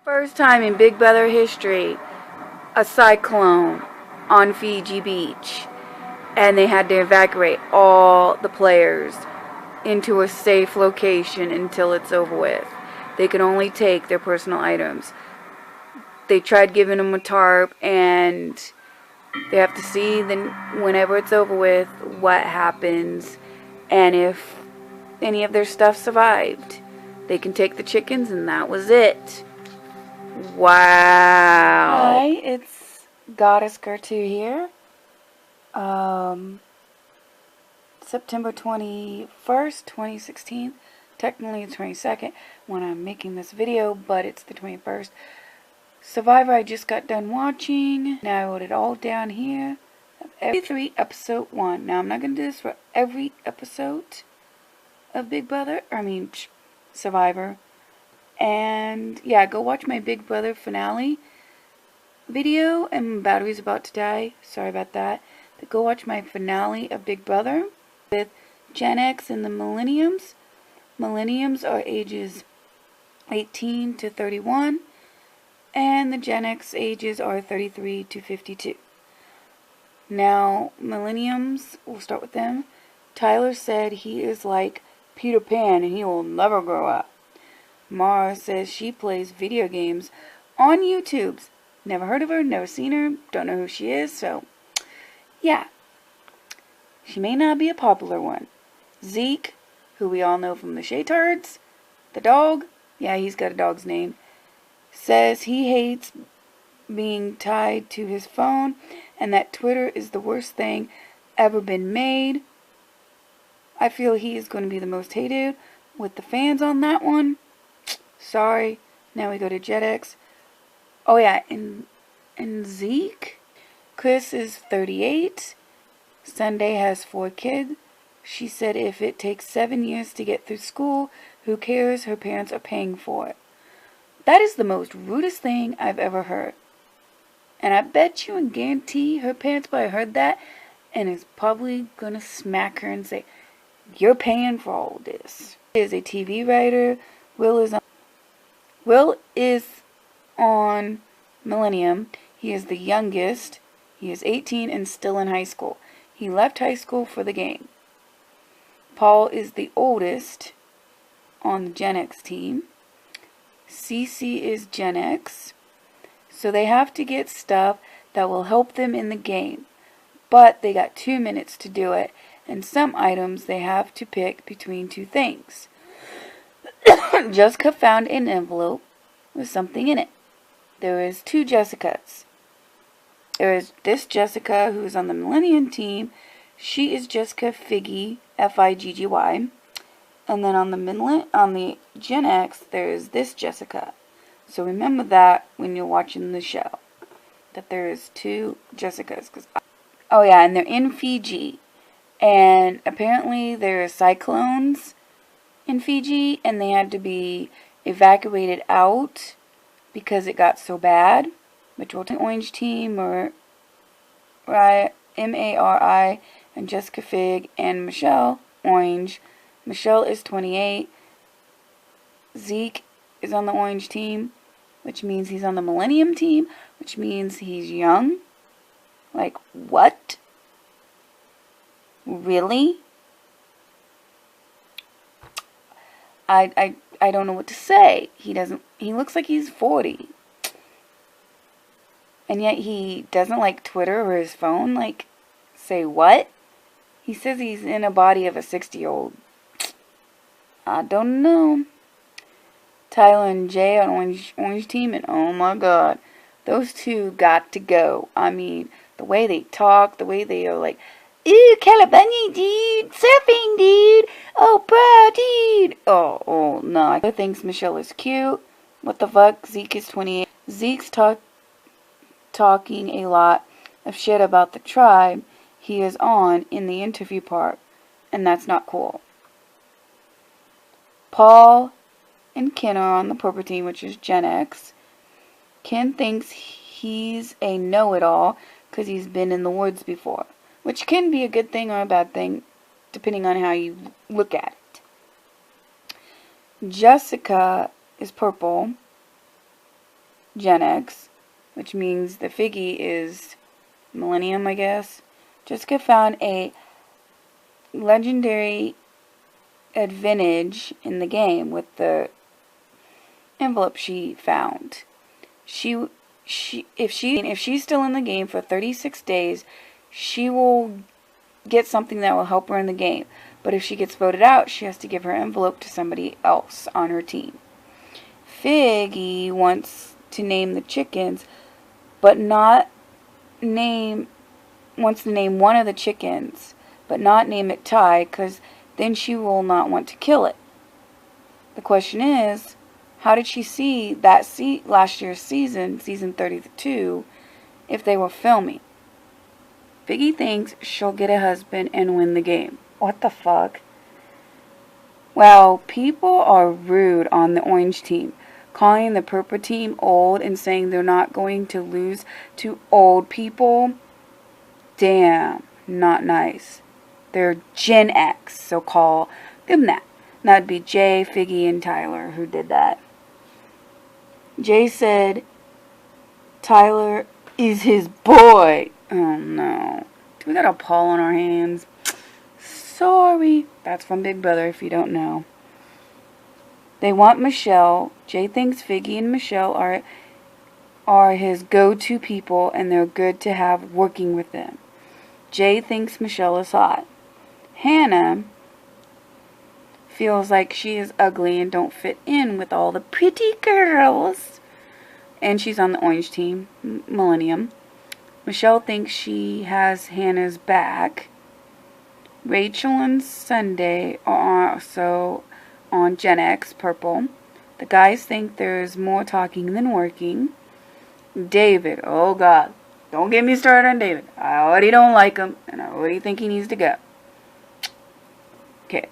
First time in Big Brother history, a cyclone on Fiji Beach, and they had to evacuate all the players into a safe location until it's over with. They can only take their personal items. They tried giving them a tarp, and they have to see then whenever it's over with what happens and if any of their stuff survived. They can take the chickens, and that was it. Wow. Hi, it's Goddess Gertrude here. September 21st, 2016. Technically the 22nd when I'm making this video, but it's the 21st. Survivor I just got done watching. Now I wrote it all down here. Every 3, episode 1. Now I'm not going to do this for every episode of Big Brother. Survivor. And yeah, go watch my Big Brother finale video. And my battery's about to die. Sorry about that. But go watch my finale of Big Brother with Gen X and the Millenniums. Millenniums are ages 18 to 31. And the Gen X ages are 33 to 52. Now, Millenniums, we'll start with them. Tyler said he is like Peter Pan and he will never grow up. Mara says she plays video games on YouTube. Never heard of her, never seen her, don't know who she is, so yeah. She may not be a popular one. Zeke, who we all know from the Shaytards, the dog, yeah, he's got a dog's name, says he hates being tied to his phone and that Twitter is the worst thing ever been made. I feel he is going to be the most hated with the fans on that one. Sorry. Now we go to JetX. Oh yeah, and Zeke. Chris is 38. Sunday has 4 kids. She said if it takes 7 years to get through school, who cares? Her parents are paying for it. That is the most rudest thing I've ever heard. And I bet you and guarantee her parents probably heard that and is probably going to smack her and say, you're paying for all this. He is a TV writer. Will is on Millennium. He is the youngest. He is 18 and still in high school. He left high school for the game. Paul is the oldest on the Gen X team. Cece is Gen X. So they have to get stuff that will help them in the game. But they got 2 minutes to do it. And some items they have to pick between 2 things. Jessica found an envelope with something in it. There is 2 Jessicas. There is this Jessica who is on the Millennium team. She is Jessica Figgy, Figgy. And then on the Gen X, there is this Jessica. So remember that when you're watching the show, that there is 2 Jessicas. Oh yeah, and they're in Fiji. And apparently there are cyclones in Fiji, and they had to be evacuated out because it got so bad. Which will take Orange Team, or Mari, and Jessica Fig, and Michelle Orange. Michelle is 28. Zeke is on the Orange team, which means he's on the Millennium team, which means he's young. Like, what? Really? I don't know what to say. He looks like he's 40. And yet he doesn't like Twitter or his phone. Like, say what? He says he's in a body of a 60-year-old. I don't know. Tyler and Jay on Orange team, and oh my god, those 2 got to go. I mean, the way they talk, the way they are like, ooh, Calabunny, dude, surfing, dude, oh, bro, dude. Oh, no. I thinks Michelle is cute. What the fuck? Zeke is 28. Zeke's talking a lot of shit about the tribe he is on in the interview part, and that's not cool. Paul and Ken are on the purple team, which is Gen X. Ken thinks he's a know-it-all because he's been in the woods before, which can be a good thing or a bad thing, depending on how you look at it. Jessica is purple. Gen X, which means the Figgy is Millennium, I guess. Jessica found a legendary advantage in the game with the envelope she found. If she's still in the game for 36 days, she will get something that will help her in the game. But if she gets voted out, she has to give her envelope to somebody else on her team. Figgy wants to name the chickens, but wants to name one of the chickens, but not name it Ty, because then she will not want to kill it. The question is, how did she see that last year's season 32, if they were filming? Figgy thinks she'll get a husband and win the game. What the fuck? Well, people are rude on the orange team, calling the purple team old and saying they're not going to lose to old people. Damn, not nice. They're Gen X, so call them that. That'd be Jay, Figgy, and Tyler who did that. Jay said Tyler is his boy. Oh no. Do we got a Paul on our hands? Sorry. That's from Big Brother if you don't know. They want Michelle. Jay thinks Figgy and Michelle are his go-to people and they're good to have working with them. Jay thinks Michelle is hot. Hannah feels like she is ugly and don't fit in with all the pretty girls. And she's on the orange team, Millennium. Michelle thinks she has Hannah's back. Rachel and Sunday are also on Gen X, purple. The guys think there's more talking than working. David, oh God, don't get me started on David. I already don't like him, and I already think he needs to go. Okay.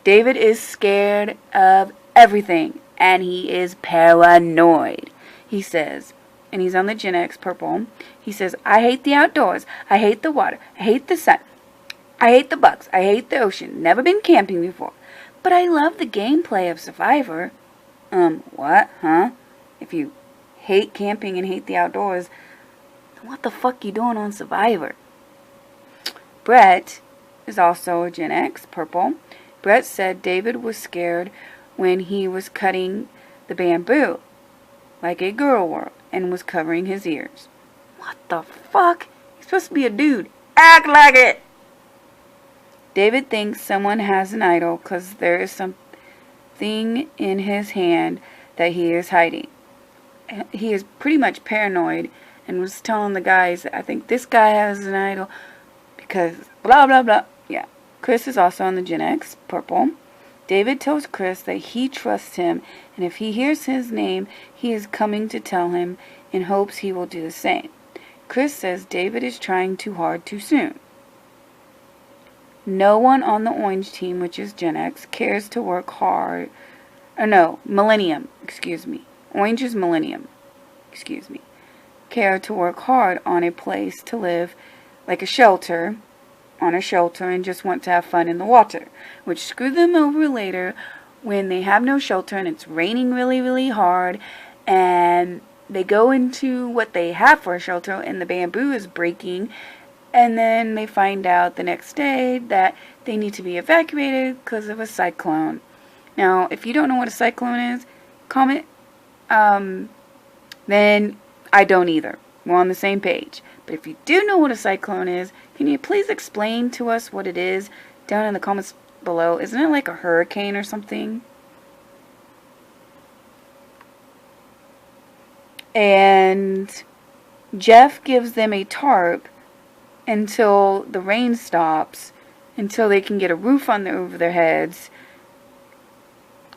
David is scared of everything, and he is paranoid, he says. And he's on the Gen X, purple. He says, I hate the outdoors. I hate the water. I hate the sun. I hate the bugs. I hate the ocean. Never been camping before. But I love the gameplay of Survivor. What? Huh? If you hate camping and hate the outdoors, then what the fuck you doing on Survivor? Brett is also a Gen X, purple. Brett said David was scared when he was cutting the bamboo, like a girl world, and was covering his ears. What the fuck? He's supposed to be a dude. Act like it! David thinks someone has an idol because there is something in his hand that he is hiding. He is pretty much paranoid and was telling the guys that I think this guy has an idol because blah blah blah. Yeah. Chris is also on the Gen X, purple. David tells Chris that he trusts him, and if he hears his name, he is coming to tell him in hopes he will do the same. Chris says David is trying too hard too soon. No one on the orange team, which is Gen X, cares to work hard. Millennium, excuse me. Orange is Millennium, excuse me. Care to work hard on a place to live, like a shelter, on a shelter, and just want to have fun in the water, which screw them over later when they have no shelter and it's raining really, really hard, and they go into what they have for a shelter and the bamboo is breaking, and then they find out the next day that they need to be evacuated because of a cyclone. Now, if you don't know what a cyclone is, comment, then I don't either. We're on the same page. But if you do know what a cyclone is, can you please explain to us what it is down in the comments below? Isn't it like a hurricane or something? And Jeff gives them a tarp until the rain stops, until they can get a roof over their heads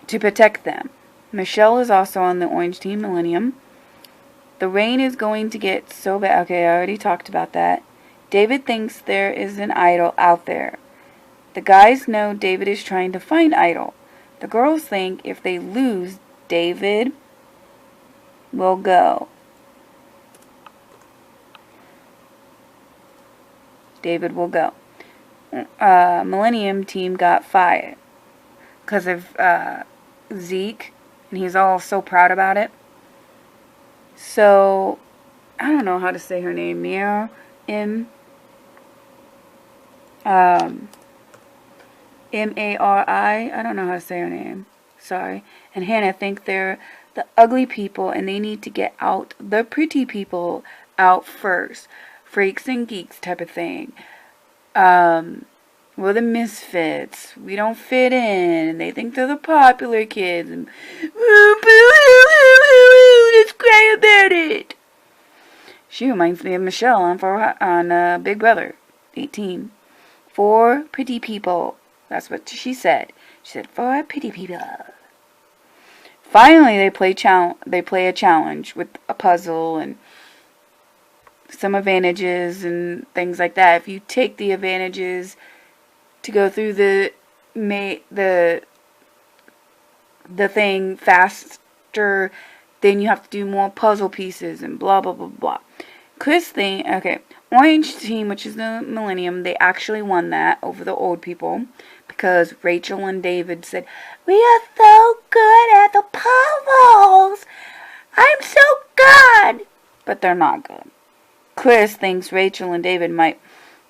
to protect them. Michelle is also on the orange team, Millennium. The rain is going to get so bad. Okay, I already talked about that. David thinks there is an idol out there. The guys know David is trying to find idol. The girls think if they lose, David will go. David will go. Millennium team got fired because of Zeke, and he's all so proud about it. So, I don't know how to say her name. Mia Mari. I don't know how to say her name. Sorry. And Hannah think they're the ugly people and they need to get out the pretty people out first. Freaks and geeks type of thing. We're the misfits. We don't fit in. And they think they're the popular kids. And let's cry about it. She reminds me of Michelle on Big Brother 18. 4 pretty people. That's what she said. She said 4 pretty people. Finally, they play a challenge with a puzzle and some advantages and things like that. If you take the advantages to go through the thing faster, then you have to do more puzzle pieces and blah blah blah blah. Chris thing, okay, Orange team, which is the Millennium, they actually won that over the old people because Rachel and David said, "We are so good at the puzzles. I'm so good," but they're not good. Chris thinks Rachel and David might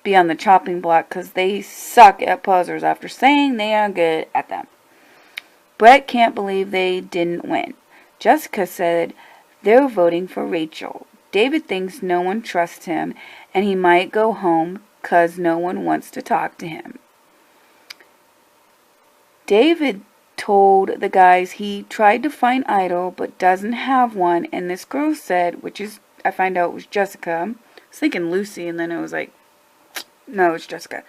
be on the chopping block because they suck at puzzles after saying they are good at them. Brett can't believe they didn't win. Jessica said they're voting for Rachel. David thinks no one trusts him and he might go home because no one wants to talk to him. David told the guys he tried to find idol but doesn't have one, and this girl said, which is, I find out was Jessica. I was thinking Lucy and then it was like, no, it's Jessica.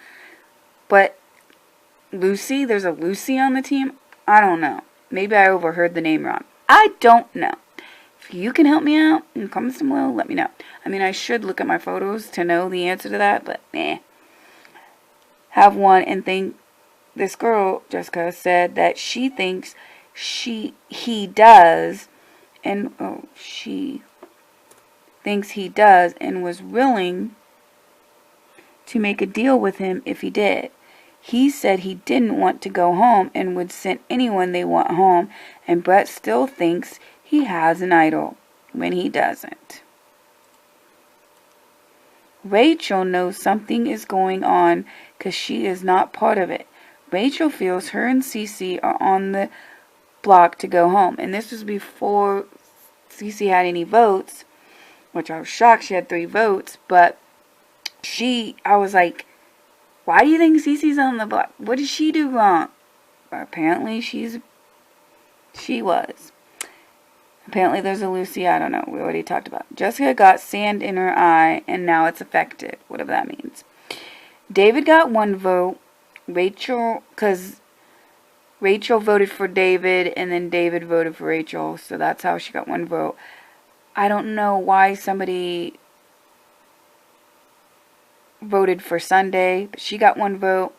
But Lucy, there's a Lucy on the team? I don't know. Maybe I overheard the name wrong. I don't know. If you can help me out in the comments below, let me know. I mean, I should look at my photos to know the answer to that, but have one and think this girl, Jessica, said that she thinks he does, and she thinks he does and was willing to make a deal with him if he did. He said he didn't want to go home and would send anyone they want home, and Brett still thinks he has an idol when he doesn't. Rachel knows something is going on because she is not part of it. Rachel feels her and Cece are on the block to go home, and this was before Cece had any votes, which I was shocked she had 3 votes, but I was like, why do you think Cece's on the block? What did she do wrong? Apparently she was. Apparently there's a Lucy, I don't know, we already talked about. Jessica got sand in her eye, and now it's affected, whatever that means. David got 1 vote. Because Rachel voted for David, and then David voted for Rachel, so that's how she got 1 vote. I don't know why somebody voted for Sunday, but she got 1 vote.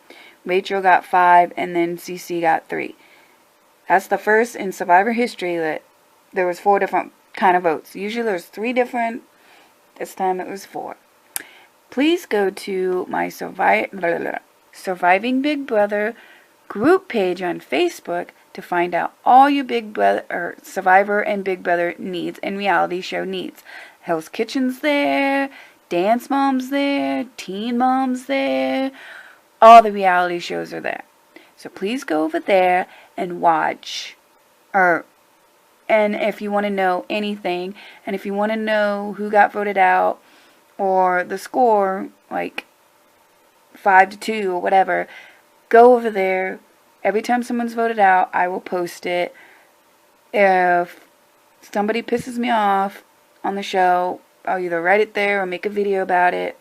Rachel got 5, and then Cece got 3. That's the first in Survivor history that there was 4 different kind of votes. Usually there's 3 different. This time it was 4. Please go to my Surviving Big Brother group page on Facebook to find out all your Big Brother or Survivor and Big Brother needs and reality show needs. Hell's Kitchen's there, Dance Mom's there, Teen Mom's there. All the reality shows are there. So please go over there and watch. And if you want to know anything, and if you want to know who got voted out, or the score, like 5-2 or whatever, go over there. Every time someone's voted out, I will post it. If somebody pisses me off on the show, I'll either write it there or make a video about it.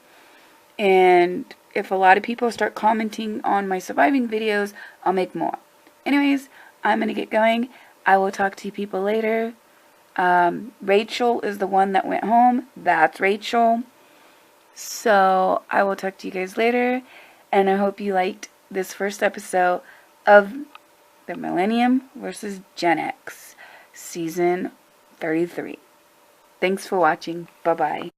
And if a lot of people start commenting on my surviving videos, I'll make more. Anyways, I'm going to get going. I will talk to you people later. Rachel is the one that went home. That's Rachel. So I will talk to you guys later. And I hope you liked this first episode of the Millennium versus Gen X, Season 33. Thanks for watching. Bye-bye.